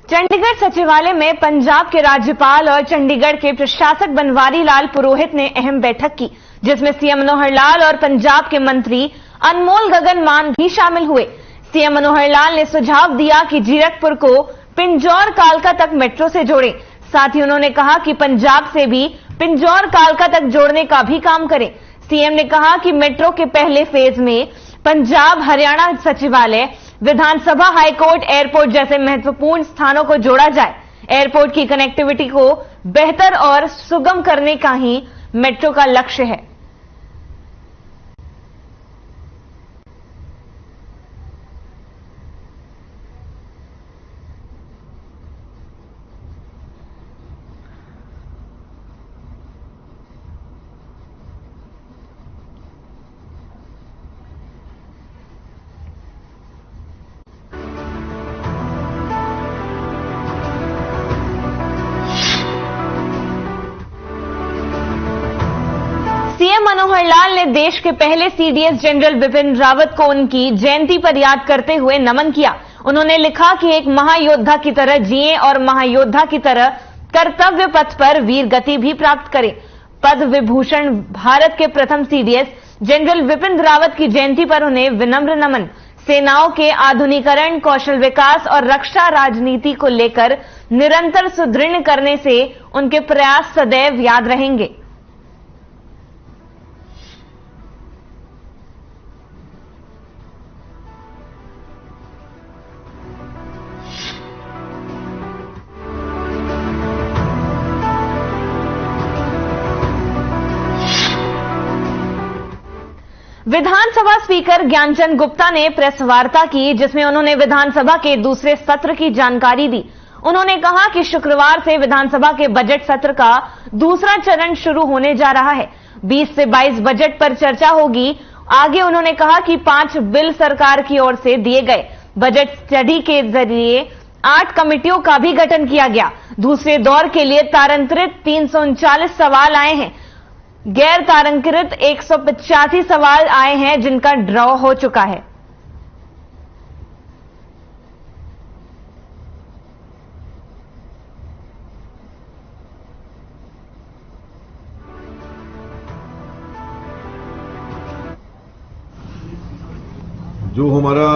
चंडीगढ़ सचिवालय में पंजाब के राज्यपाल और चंडीगढ़ के प्रशासक बनवारी लाल पुरोहित ने अहम बैठक की, जिसमें सीएम मनोहर लाल और पंजाब के मंत्री अनमोल गगन मान भी शामिल हुए। सीएम मनोहर लाल ने सुझाव दिया कि जीरकपुर को पिंजौर कालका तक मेट्रो से जोड़ें। साथ ही उन्होंने कहा कि पंजाब से भी पिंजौर कालका तक जोड़ने का भी काम करें। सीएम ने कहा कि मेट्रो के पहले फेज में पंजाब हरियाणा सचिवालय, विधानसभा, हाईकोर्ट, एयरपोर्ट जैसे महत्वपूर्ण स्थानों को जोड़ा जाए। एयरपोर्ट की कनेक्टिविटी को बेहतर और सुगम करने का ही मेट्रो का लक्ष्य है। सीएम मनोहर लाल ने देश के पहले सीडीएस जनरल बिपिन रावत को उनकी जयंती पर याद करते हुए नमन किया। उन्होंने लिखा कि एक महायोद्धा की तरह जिएं और महायोद्धा की तरह कर्तव्य पथ पर वीर गति भी प्राप्त करें। पद्म विभूषण भारत के प्रथम सीडीएस जनरल बिपिन रावत की जयंती पर उन्हें विनम्र नमन। सेनाओं के आधुनिकीकरण, कौशल विकास और रक्षा राजनीति को लेकर निरंतर सुदृढ़ करने से उनके प्रयास सदैव याद रहेंगे। विधानसभा स्पीकर ज्ञानचंद गुप्ता ने प्रेस वार्ता की, जिसमें उन्होंने विधानसभा के दूसरे सत्र की जानकारी दी। उन्होंने कहा कि शुक्रवार से विधानसभा के बजट सत्र का दूसरा चरण शुरू होने जा रहा है। 20 से 22 बजट पर चर्चा होगी। आगे उन्होंने कहा कि 5 बिल सरकार की ओर से दिए गए। बजट स्टडी के जरिए 8 कमेटियों का भी गठन किया गया। दूसरे दौर के लिए तारंकित 339 सवाल आए हैं। गैर तारंकित 185 सवाल आए हैं, जिनका ड्रॉ हो चुका है। जो हमारा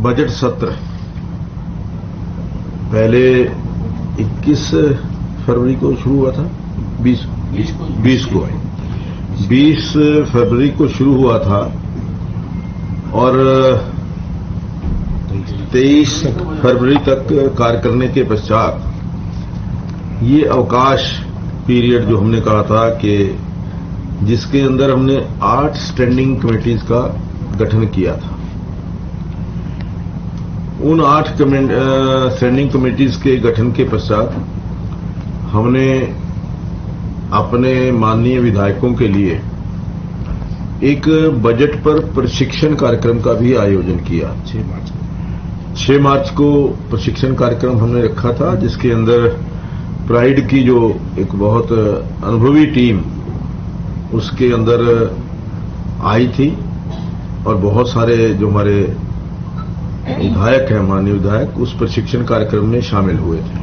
बजट सत्र पहले 21 फरवरी को शुरू हुआ था, 20 फरवरी को शुरू हुआ था और 23 फरवरी तक कार्य करने के पश्चात ये अवकाश पीरियड जो हमने कहा था कि जिसके अंदर हमने 8 स्टैंडिंग कमेटीज का गठन किया था, उन 8 स्टैंडिंग कमेटीज के गठन के पश्चात हमने अपने माननीय विधायकों के लिए एक बजट पर प्रशिक्षण कार्यक्रम का भी आयोजन किया। 6 मार्च को प्रशिक्षण कार्यक्रम हमने रखा था, जिसके अंदर प्राइड की जो एक बहुत अनुभवी टीम उसके अंदर आई थी और बहुत सारे जो हमारे विधायक हैं, माननीय विधायक, उस प्रशिक्षण कार्यक्रम में शामिल हुए थे।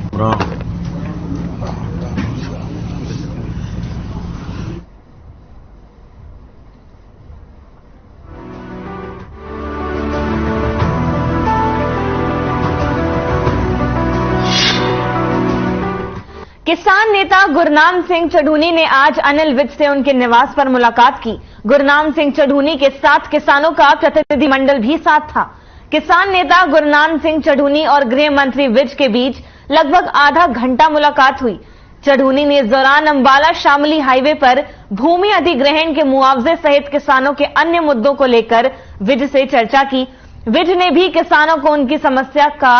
किसान नेता गुरनाम सिंह चढ़ूनी ने आज अनिल विज से उनके निवास पर मुलाकात की। गुरनाम सिंह चढ़ूनी के साथ किसानों का प्रतिनिधिमंडल भी साथ था। किसान नेता गुरनाम सिंह चढ़ूनी और गृह मंत्री विज के बीच लगभग आधा घंटा मुलाकात हुई। चढ़ूनी ने इस दौरान अंबाला शामली हाईवे पर भूमि अधिग्रहण के मुआवजे सहित किसानों के अन्य मुद्दों को लेकर विज से चर्चा की। विज ने भी किसानों को उनकी समस्या का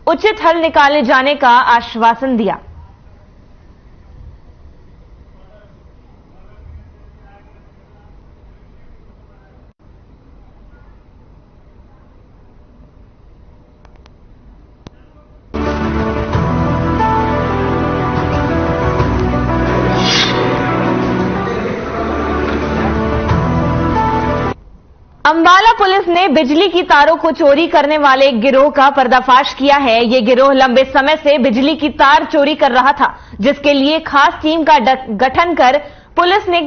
उचित हल निकाले जाने का आश्वासन दिया। अंबाला पुलिस ने बिजली की तारों को चोरी करने वाले एक गिरोह का पर्दाफाश किया है। ये गिरोह लंबे समय से बिजली की तार चोरी कर रहा था, जिसके लिए खास टीम का गठन कर पुलिस ने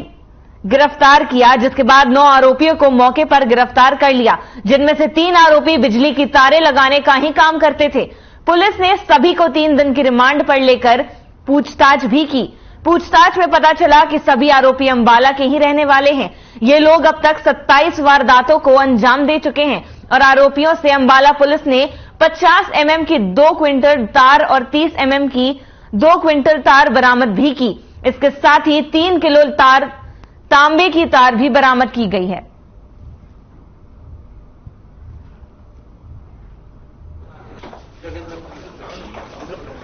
गिरफ्तार किया, जिसके बाद 9 आरोपियों को मौके पर गिरफ्तार कर लिया, जिनमें से 3 आरोपी बिजली की तारें लगाने का ही काम करते थे। पुलिस ने सभी को 3 दिन की रिमांड पर लेकर पूछताछ भी की। पूछताछ में पता चला कि सभी आरोपी अंबाला के ही रहने वाले हैं। ये लोग अब तक 27 वारदातों को अंजाम दे चुके हैं और आरोपियों से अंबाला पुलिस ने 50 mm की 2 क्विंटल तार और 30 mm की 2 क्विंटल तार बरामद भी की। इसके साथ ही 3 किलो तांबे की तार भी बरामद की गई है।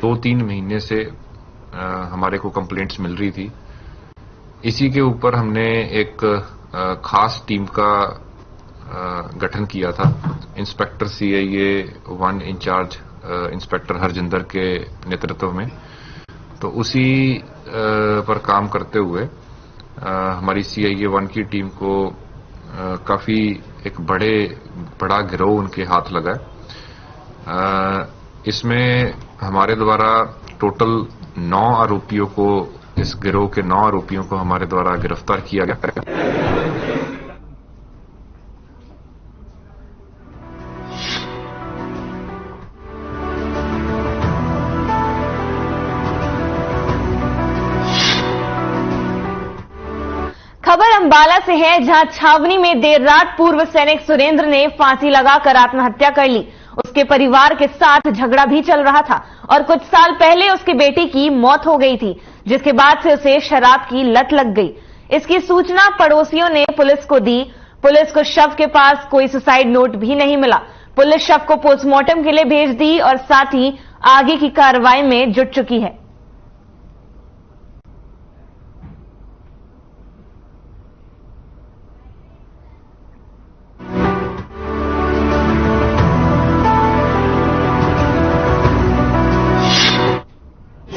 दो 3 महीने से हमारे को कंप्लेंट्स मिल रही थी। इसी के ऊपर हमने एक खास टीम का गठन किया था। Inspector CIA 1 incharge inspector Harjinder के नेतृत्व में। तो उसी पर काम करते हुए हमारी CIA 1 की टीम को काफी एक बड़ा गिरोह उनके हाथ लगा। इसमें हमारे द्वारा टोटल 9 आरोपियों को, इस गिरोह के 9 आरोपियों को हमारे द्वारा गिरफ्तार किया गया। खबर अंबाला से है, जहां छावनी में देर रात पूर्व सैनिक सुरेंद्र ने फांसी लगाकर आत्महत्या कर ली। उसके परिवार के साथ झगड़ा भी चल रहा था और कुछ साल पहले उसकी बेटी की मौत हो गई थी, जिसके बाद से उसे शराब की लत लग गई। इसकी सूचना पड़ोसियों ने पुलिस को दी। पुलिस को शव के पास कोई सुसाइड नोट भी नहीं मिला। पुलिस शव को पोस्टमार्टम के लिए भेज दी और साथ ही आगे की कार्रवाई में जुट चुकी है।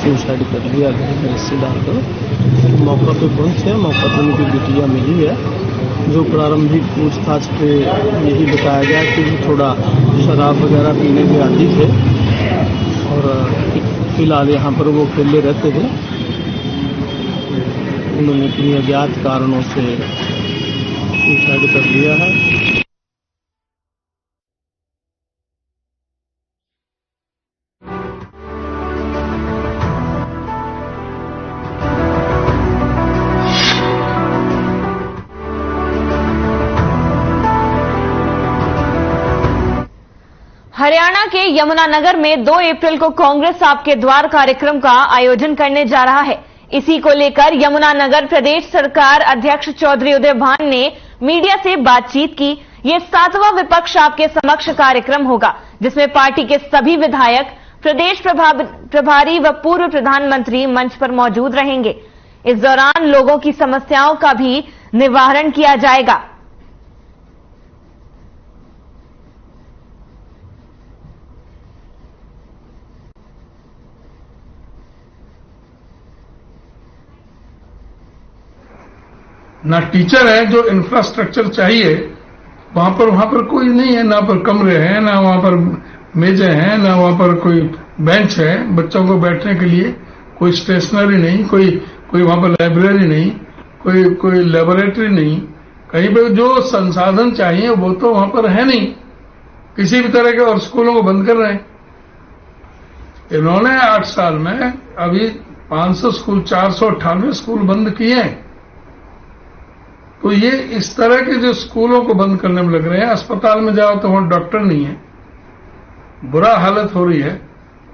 सुसाइड कर लिया रिश्तेदार को। मौका पे पहुंचे, मौका पर उनकी बिटिया मिली है, जो प्रारंभिक पूछताछ पे यही बताया गया कि वो थोड़ा शराब वगैरह पीने के आदी थे और फिलहाल यहाँ पर वो अकेले रहते थे। उन्होंने किन्हीं अज्ञात कारणों से सुसाइड कर लिया है। हरियाणा के यमुनानगर में 2 अप्रैल को कांग्रेस आपके द्वार कार्यक्रम का आयोजन करने जा रहा है। इसी को लेकर यमुनानगर प्रदेश सरकार अध्यक्ष चौधरी उदय भान ने मीडिया से बातचीत की। ये 7वां विपक्ष आपके समक्ष कार्यक्रम होगा, जिसमें पार्टी के सभी विधायक, प्रदेश प्रभारी व पूर्व प्रधानमंत्री मंच पर मौजूद रहेंगे। इस दौरान लोगों की समस्याओं का भी निवारण किया जाएगा। ना टीचर है, जो इंफ्रास्ट्रक्चर चाहिए वहां पर कोई नहीं है। ना पर कमरे हैं, ना वहां पर मेजें हैं, ना वहां पर कोई बेंच है बच्चों को बैठने के लिए, कोई स्टेशनरी नहीं, कोई वहां पर लाइब्रेरी नहीं, कोई लेबोरेटरी नहीं। कहीं पर जो संसाधन चाहिए वो तो वहां पर है नहीं किसी भी तरह के, और स्कूलों को बंद कर रहे हैं। इन्होंने 8 साल में अभी 500 स्कूल, 498 स्कूल बंद किए हैं। तो ये इस तरह के जो स्कूलों को बंद करने में लग रहे हैं। अस्पताल में जाओ तो वहां डॉक्टर नहीं है, बुरा हालत हो रही है,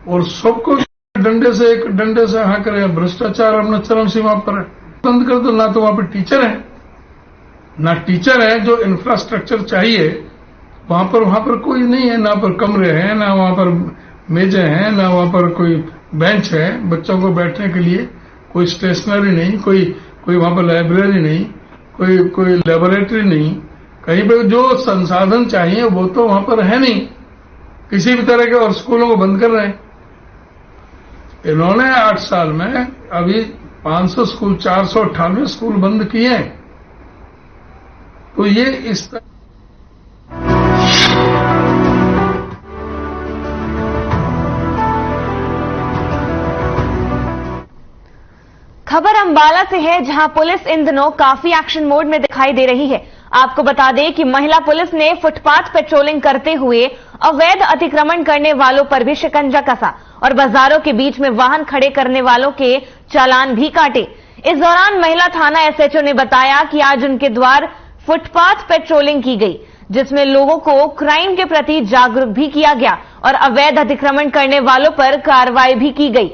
और सबको डंडे से हाँक रहे हैं। भ्रष्टाचार अपना चरम सीमा पर है। बंद कर दो। ना तो वहां पर टीचर है, ना टीचर है, जो इंफ्रास्ट्रक्चर चाहिए वहां पर कोई नहीं है। ना पर कमरे हैं, ना वहां पर मेजें हैं, ना वहां पर कोई बेंच है बच्चों को बैठने के लिए, कोई स्टेशनरी नहीं, कोई वहां पर लाइब्रेरी नहीं, कोई लेबोरेटरी नहीं। कहीं पर जो संसाधन चाहिए वो तो वहां पर है नहीं किसी भी तरह के, और स्कूलों को बंद कर रहे हैं। इन्होंने 8 साल में अभी 500 स्कूल, 498 स्कूल बंद किए हैं। तो ये इस तरह खबर अंबाला से है, जहां पुलिस इन दिनों काफी एक्शन मोड में दिखाई दे रही है। आपको बता दें कि महिला पुलिस ने फुटपाथ पेट्रोलिंग करते हुए अवैध अतिक्रमण करने वालों पर भी शिकंजा कसा और बाजारों के बीच में वाहन खड़े करने वालों के चालान भी काटे। इस दौरान महिला थाना एसएचओ ने बताया कि आज उनके द्वार फुटपाथ पेट्रोलिंग की गई, जिसमें लोगों को क्राइम के प्रति जागरूक भी किया गया और अवैध अतिक्रमण करने वालों पर कार्रवाई भी की गई।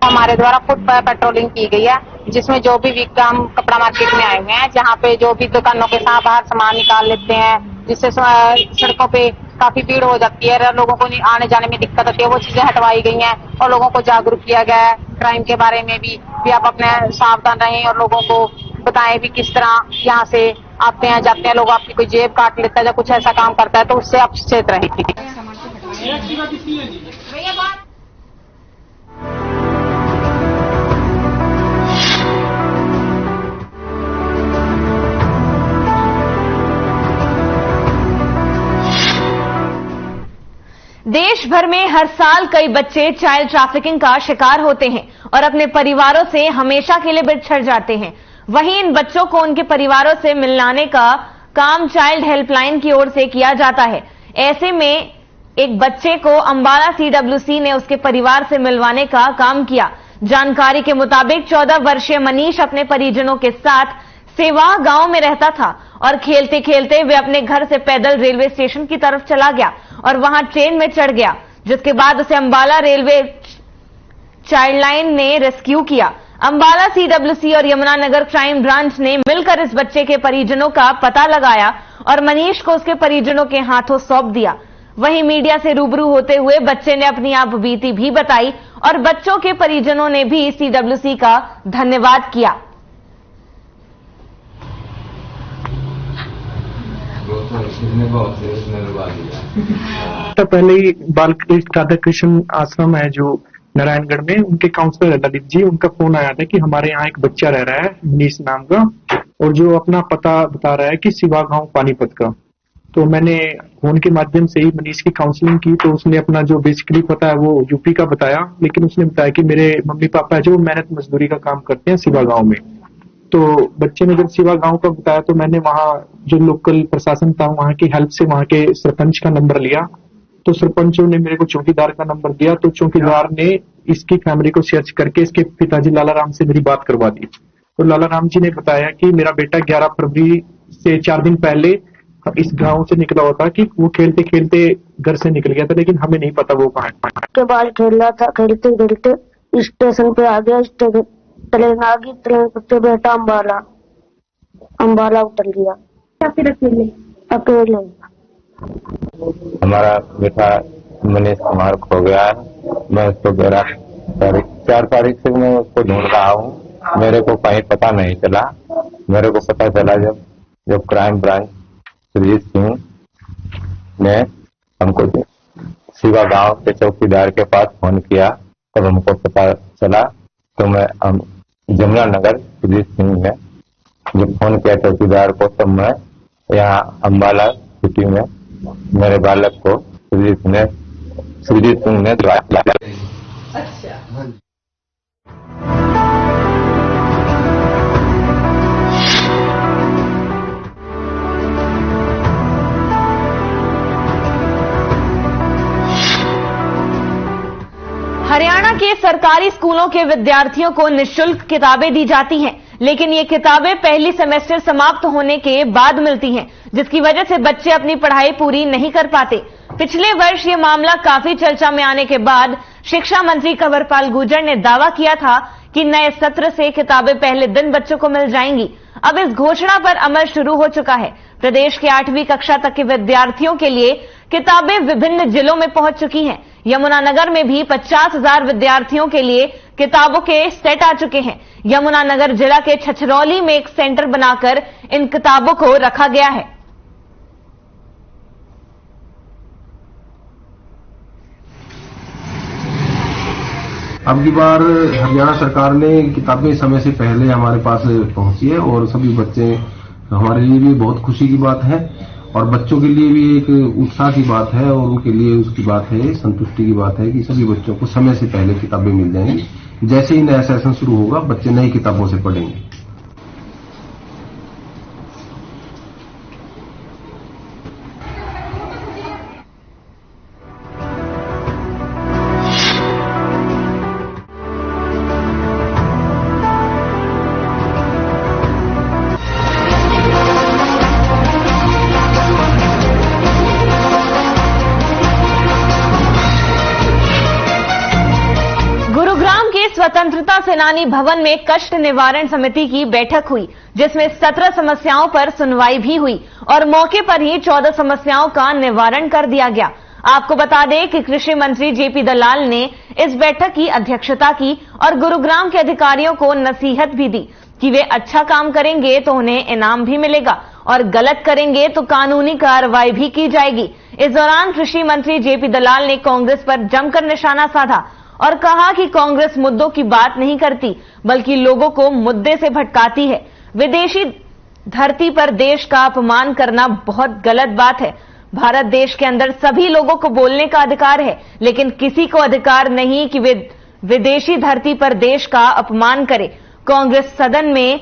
हमारे द्वारा फुट पेट्रोलिंग की गई है, जिसमें जो भी हम कपड़ा मार्केट में आए हुए हैं, जहाँ पे जो भी दुकानों के साथ बाहर सामान निकाल लेते हैं, जिससे सड़कों पे काफी भीड़ हो जाती है, लोगों को आने जाने में दिक्कत होती है, वो चीजें हटवाई गई हैं और लोगों को जागरूक किया गया है। क्राइम के बारे में भी आप अपने सावधान रहें और लोगों को बताएं भी किस तरह यहाँ से आते हैं जाते हैं, लोग आपकी कोई जेब काट लेता है या कुछ ऐसा काम करता है तो उससे आप सचेत रहें। देश भर में हर साल कई बच्चे चाइल्ड ट्रैफिकिंग का शिकार होते हैं और अपने परिवारों से हमेशा के लिए बिछड़ जाते हैं। वहीं इन बच्चों को उनके परिवारों से मिलाने का काम चाइल्ड हेल्पलाइन की ओर से किया जाता है। ऐसे में एक बच्चे को अंबाला सीडब्ल्यूसी ने उसके परिवार से मिलवाने का काम किया। जानकारी के मुताबिक 14 वर्षीय मनीष अपने परिजनों के साथ सेवा गांव में रहता था और खेलते खेलते वे अपने घर से पैदल रेलवे स्टेशन की तरफ चला गया और वहां ट्रेन में चढ़ गया, जिसके बाद उसे अंबाला रेलवे चाइल्ड लाइन ने रेस्क्यू किया। अंबाला सीडब्ल्यूसी और यमुनानगर क्राइम ब्रांच ने मिलकर इस बच्चे के परिजनों का पता लगाया और मनीष को उसके परिजनों के हाथों सौंप दिया। वहीं मीडिया से रूबरू होते हुए बच्चे ने अपनी आप बीती भी बताई और बच्चों के परिजनों ने भी सीडब्ल्यूसी का धन्यवाद किया। तो पहले ही बाल राधा कृष्ण आश्रम है जो नारायणगढ़ में, उनके काउंसलर ललित जी, उनका फोन आया था कि हमारे यहाँ एक बच्चा रह रहा है मनीष नाम का और जो अपना पता बता रहा है कि सिवा गांव पानीपत का। तो मैंने फोन के माध्यम से ही मनीष की काउंसलिंग की तो उसने अपना जो बेसिकली पता है वो यूपी का बताया, लेकिन उसने बताया कि मेरे मम्मी पापा है जो मेहनत मजदूरी का काम करते हैं सिवा गांव में। तो बच्चे ने जब सिवा गांव का बताया तो मैंने वहाँ जो लोकल प्रशासन था वहाँ की हेल्प से वहाँ के सरपंच का नंबर लिया। तो सरपंचों ने मेरे को चौकीदार का नंबर दिया, तो चौकीदार ने इसकी फैमिली को सर्च करके इसके पिताजी लाला राम से मेरी बात करवा दी। तो लाला राम जी ने बताया कि मेरा बेटा 11 फरवरी से 4 दिन पहले इस गांव से निकला हुआ था कि वो खेलते खेलते घर से निकल गया था, लेकिन हमें नहीं पता वो कहाँ है। के बाद खेल रहा था, खेलते खेलते स्टेशन पे आ गया, ट्रेन आ गई, ट्रेन पे बैठा अंबाला उतर गया। अकेले हमारा बेटा मनीष कुमार खो गया है। मैं उसको 4 तारीख से मैं उसको ढूंढ रहा हूँ, मेरे को कहीं पता नहीं चला। मेरे को पता चला जब क्राइम ब्रांच सुरजीत सिंह ने हमको सिवा गांव के चौकीदार के पास फोन किया, तब हमको पता चला। तो मैं यमुनानगर सुरजीत सिंह ने जब फोन किया चौकीदार को, तब मैं यहाँ अंबाला सिटी में मेरे बालक को सुरजीत सिंह ने हरियाणा के सरकारी स्कूलों के विद्यार्थियों को निःशुल्क किताबें दी जाती हैं, लेकिन ये किताबें पहली सेमेस्टर समाप्त होने के बाद मिलती हैं, जिसकी वजह से बच्चे अपनी पढ़ाई पूरी नहीं कर पाते। पिछले वर्ष ये मामला काफी चर्चा में आने के बाद शिक्षा मंत्री कंवरपाल गुर्जर ने दावा किया था कि नए सत्र से किताबें पहले दिन बच्चों को मिल जाएंगी। अब इस घोषणा पर अमल शुरू हो चुका है। प्रदेश के 8वीं कक्षा तक के विद्यार्थियों के लिए किताबें विभिन्न जिलों में पहुंच चुकी हैं। यमुनानगर में भी 50,000 विद्यार्थियों के लिए किताबों के सेट आ चुके हैं। यमुनानगर जिला के छछरौली में एक सेंटर बनाकर इन किताबों को रखा गया है। अब की बार हरियाणा सरकार ने किताबें समय से पहले हमारे पास पहुंची है और सभी बच्चे हमारे लिए भी बहुत खुशी की बात है और बच्चों के लिए भी एक उत्साह की बात है और उनके लिए उसकी बात है, संतुष्टि की बात है कि सभी बच्चों को समय से पहले किताबें मिल जाएंगी। जैसे ही नया सेशन शुरू होगा बच्चे नई किताबों से पढ़ेंगे। स्वतंत्रता सेनानी भवन में कष्ट निवारण समिति की बैठक हुई, जिसमें 17 समस्याओं पर सुनवाई भी हुई और मौके पर ही 14 समस्याओं का निवारण कर दिया गया। आपको बता दें कि कृषि मंत्री जेपी दलाल ने इस बैठक की अध्यक्षता की और गुरुग्राम के अधिकारियों को नसीहत भी दी कि वे अच्छा काम करेंगे तो उन्हें इनाम भी मिलेगा और गलत करेंगे तो कानूनी कार्रवाई भी की जाएगी। इस दौरान कृषि मंत्री जेपी दलाल ने कांग्रेस पर जमकर निशाना साधा और कहा कि कांग्रेस मुद्दों की बात नहीं करती बल्कि लोगों को मुद्दे से भटकाती है। विदेशी धरती पर देश का अपमान करना बहुत गलत बात है। भारत देश के अंदर सभी लोगों को बोलने का अधिकार है, लेकिन किसी को अधिकार नहीं कि वे विदेशी धरती पर देश का अपमान करे। कांग्रेस सदन में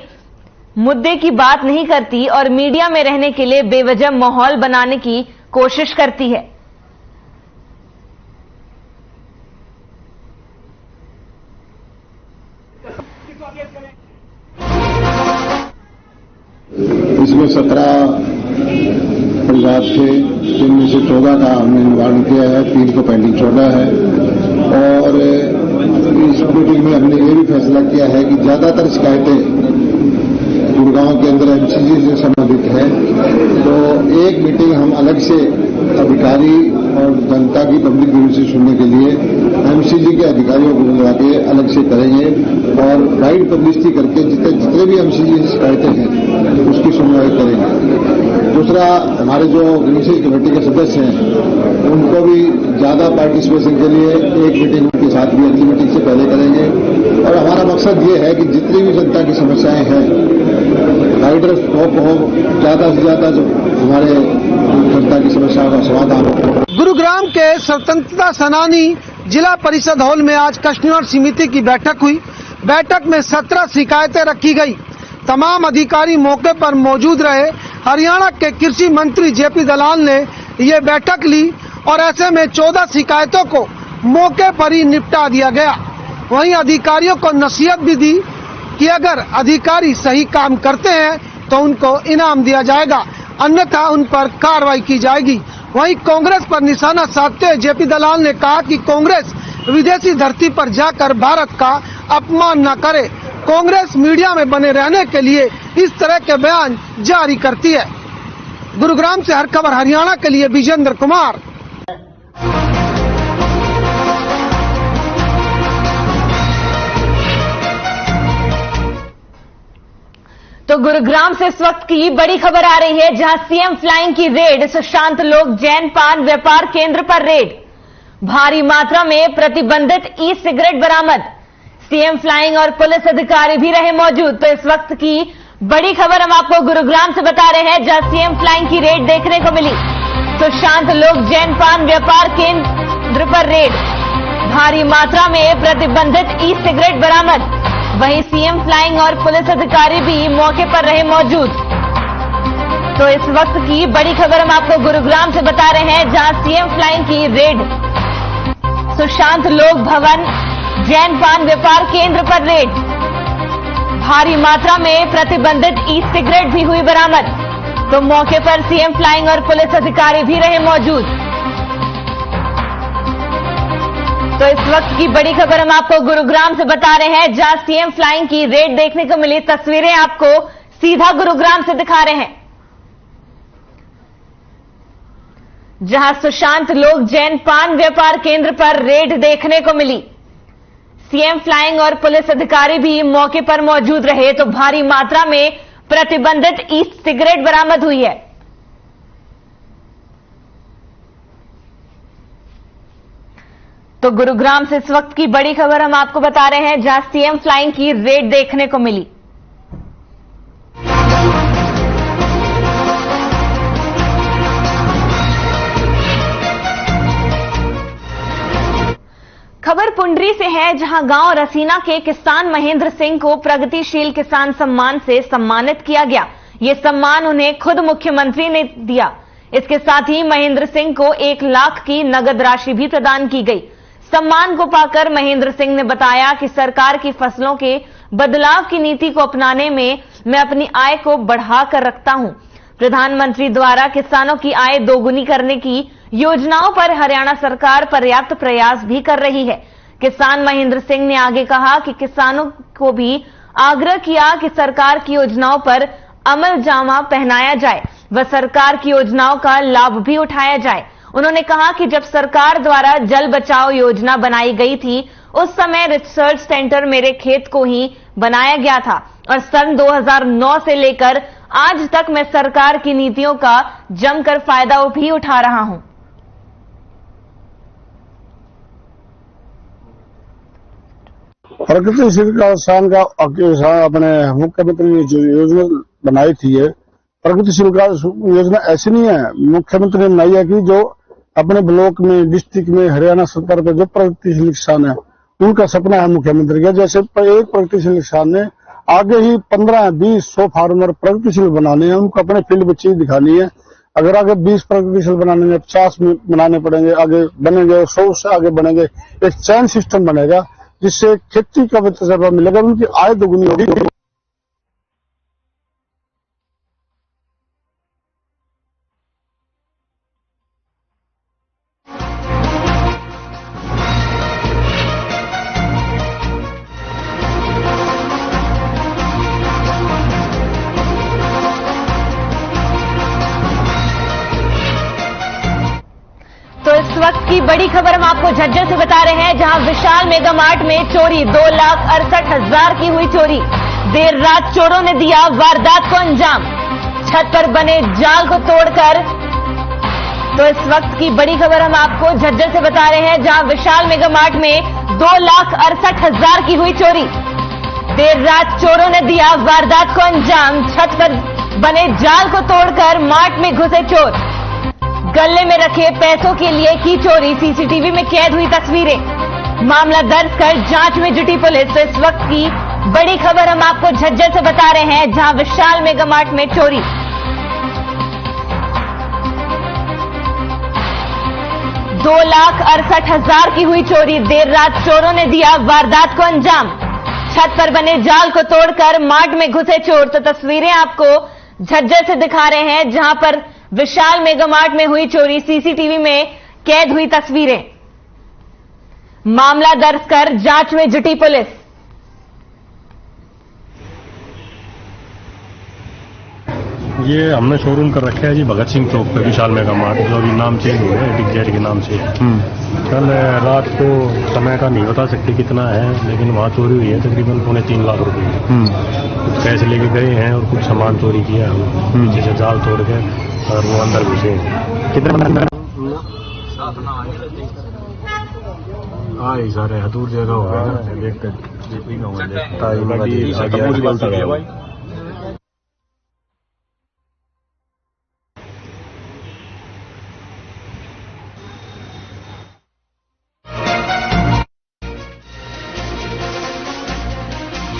मुद्दे की बात नहीं करती और मीडिया में रहने के लिए बेवजह माहौल बनाने की कोशिश करती है। इसमें 17 परिवार थे, जिनमें से 14 का हमने निवारण किया है, 3 को पेंडिंग 14 है। और इस मीटिंग में हमने ये भी फैसला किया है कि ज्यादातर शिकायतें गुड़गांव के अंदर एमसीजी से संबंधित है, तो एक मीटिंग हम अलग से अधिकारी और जनता की पब्लिक व्यू से सुनने के लिए एमसीजी के अधिकारियों को बुला के अलग से करेंगे और वाइड पब्लिसिटी करके जितने भी एमसीजी की शिकायतें हैं उसकी सुनवाई करेंगे। दूसरा, हमारे जो ग्रीनसीज कमेटी के सदस्य हैं उनको भी ज्यादा पार्टिसिपेशन के लिए एक मीटिंग उनके साथ भी अगली मीटिंग से पहले करेंगे और हमारा मकसद ये है कि जितनी भी जनता की समस्याएं हैं राइडर स्टॉप हो, ज्यादा से ज्यादा जो हमारे जनता की समस्याओं का समाधान हो। गुरुग्राम के स्वतंत्रता सेनानी जिला परिषद हॉल में आज कष्ट निवारण समिति की बैठक हुई। बैठक में 17 शिकायतें रखी गई। तमाम अधिकारी मौके पर मौजूद रहे। हरियाणा के कृषि मंत्री जेपी दलाल ने ये बैठक ली और ऐसे में 14 शिकायतों को मौके पर ही निपटा दिया गया। वहीं अधिकारियों को नसीहत भी दी कि अगर अधिकारी सही काम करते हैं तो उनको इनाम दिया जाएगा, अन्यथा उन पर कार्रवाई की जाएगी। वहीं कांग्रेस पर निशाना साधते हुए जेपी दलाल ने कहा कि कांग्रेस विदेशी धरती पर जाकर भारत का अपमान न करे। कांग्रेस मीडिया में बने रहने के लिए इस तरह के बयान जारी करती है। गुरुग्राम से हर खबर हरियाणा के लिए विजेंद्र कुमार। तो गुरुग्राम से इस वक्त की बड़ी खबर आ रही है, जहां सीएम फ्लाइंग की रेड। सुशांत लोक जैन पान व्यापार केंद्र पर रेड। भारी मात्रा में प्रतिबंधित ई सिगरेट बरामद। सीएम फ्लाइंग और पुलिस अधिकारी भी रहे मौजूद। तो इस वक्त की बड़ी खबर हम आपको गुरुग्राम से बता रहे हैं, जहां सीएम फ्लाइंग की रेड देखने को मिली। सुशांत लोक जैन पान व्यापार केंद्र पर रेड। भारी मात्रा में प्रतिबंधित ई सिगरेट बरामद। वहीं सीएम फ्लाइंग और पुलिस अधिकारी भी मौके पर रहे मौजूद। तो इस वक्त की बड़ी खबर हम आपको गुरुग्राम से बता रहे हैं, जहां सीएम फ्लाइंग की रेड। सुशांत लोक भवन जैन पान व्यापार केंद्र पर रेड। भारी मात्रा में प्रतिबंधित ई सिगरेट भी हुई बरामद। तो मौके पर सीएम फ्लाइंग और पुलिस अधिकारी भी रहे मौजूद। तो इस वक्त की बड़ी खबर हम आपको गुरुग्राम से बता रहे हैं, जहां सीएम फ्लाइंग की रेड देखने को मिली। तस्वीरें आपको सीधा गुरुग्राम से दिखा रहे हैं, जहां सुशांत लोक जैन पान व्यापार केंद्र पर रेड देखने को मिली। सीएम फ्लाइंग और पुलिस अधिकारी भी मौके पर मौजूद रहे। तो भारी मात्रा में प्रतिबंधित ई सिगरेट बरामद हुई है। तो गुरुग्राम से इस वक्त की बड़ी खबर हम आपको बता रहे हैं, जहां सीएम फ्लाइंग की रेड देखने को मिली। खबर पुंडरी से है, जहां गांव रसीना के किसान महेंद्र सिंह को प्रगतिशील किसान सम्मान से सम्मानित किया गया। ये सम्मान उन्हें खुद मुख्यमंत्री ने दिया। इसके साथ ही महेंद्र सिंह को 1 लाख की नगद राशि भी प्रदान की गई। सम्मान को पाकर महेंद्र सिंह ने बताया कि सरकार की फसलों के बदलाव की नीति को अपनाने में मैं अपनी आय को बढ़ाकर रखता हूं। प्रधानमंत्री द्वारा किसानों की आय दोगुनी करने की योजनाओं पर हरियाणा सरकार पर्याप्त प्रयास भी कर रही है। किसान महेंद्र सिंह ने आगे कहा कि किसानों को भी आग्रह किया कि सरकार की योजनाओं पर अमल जामा पहनाया जाए व सरकार की योजनाओं का लाभ भी उठाया जाए। उन्होंने कहा कि जब सरकार द्वारा जल बचाओ योजना बनाई गई थी, उस समय रिसर्च सेंटर मेरे खेत को ही बनाया गया था और सन 2009 से लेकर आज तक मैं सरकार की नीतियों का जमकर फायदा भी उठा रहा हूं। प्रगतिशील किसान का अपने मुख्यमंत्री ने जो योजना बनाई थी, ये प्रगतिशील का योजना ऐसी नहीं है। मुख्यमंत्री ने बनाई है कि जो अपने ब्लॉक में, डिस्ट्रिक्ट में, हरियाणा स्तर पर जो प्रगतिशील किसान है, उनका सपना है मुख्यमंत्री का। जैसे एक प्रगतिशील किसान ने आगे ही 15, 20, 100 फार्मर प्रगतिशील बनाने हैं, उनको अपने फील्ड में चीज दिखानी है। अगर आगे 20 प्रगतिशील बनाने में 50 बनाने पड़ेंगे, आगे बनेंगे 100 से आगे बनेंगे, एक चैन सिस्टम बनेगा जिससे खेती का भी तजर्बा मिलेगा, उनकी आय दोगुनी होगी। तो इस वक्त की बड़ी खबर हम आपको झज्जर से बता रहे हैं, जहां विशाल मेगा मार्ट में चोरी, 2,68,000 की हुई चोरी। देर रात चोरों ने दिया वारदात को अंजाम, छत पर बने जाल को तोड़कर। तो इस वक्त की बड़ी खबर हम आपको झज्जर से बता रहे हैं, जहां विशाल मेगा मार्ट में 2,68,000 की हुई चोरी। देर रात चोरों ने दिया वारदात को अंजाम, छत पर बने जाल को तोड़कर मार्ट में घुसे चोर। गले में रखे पैसों के लिए की चोरी, सीसीटीवी में कैद हुई तस्वीरें। मामला दर्ज कर जांच में जुटी पुलिस। तो इस वक्त की बड़ी खबर हम आपको झज्जर से बता रहे हैं, जहां विशाल मेगा मार्ट में चोरी। $2,68,000 की हुई चोरी। देर रात चोरों ने दिया वारदात को अंजाम, छत पर बने जाल को तोड़कर मार्ट में घुसे चोर। तो तस्वीरें आपको झज्जर से दिखा रहे हैं, जहां पर विशाल मेगा मार्ट में हुई चोरी, सीसीटीवी में कैद हुई तस्वीरें। मामला दर्ज कर जांच में जुटी पुलिस। ये हमने शोरूम कर रखा है जी भगत सिंह चौक पे, विशाल मेगा मार्ट, जो अभी नाम चेंज हुआ है डिगजेट के नाम से। कल रात को समय का नहीं बता सकते कितना है, लेकिन वहाँ चोरी हुई है तकरीबन 3.25 लाख रुपए। कुछ पैसे लेके गए हैं और कुछ सामान चोरी किया है, पीछे से जाल तोड़ के और वो अंदर घुसे। कितने सारे दूर जगह हो गया,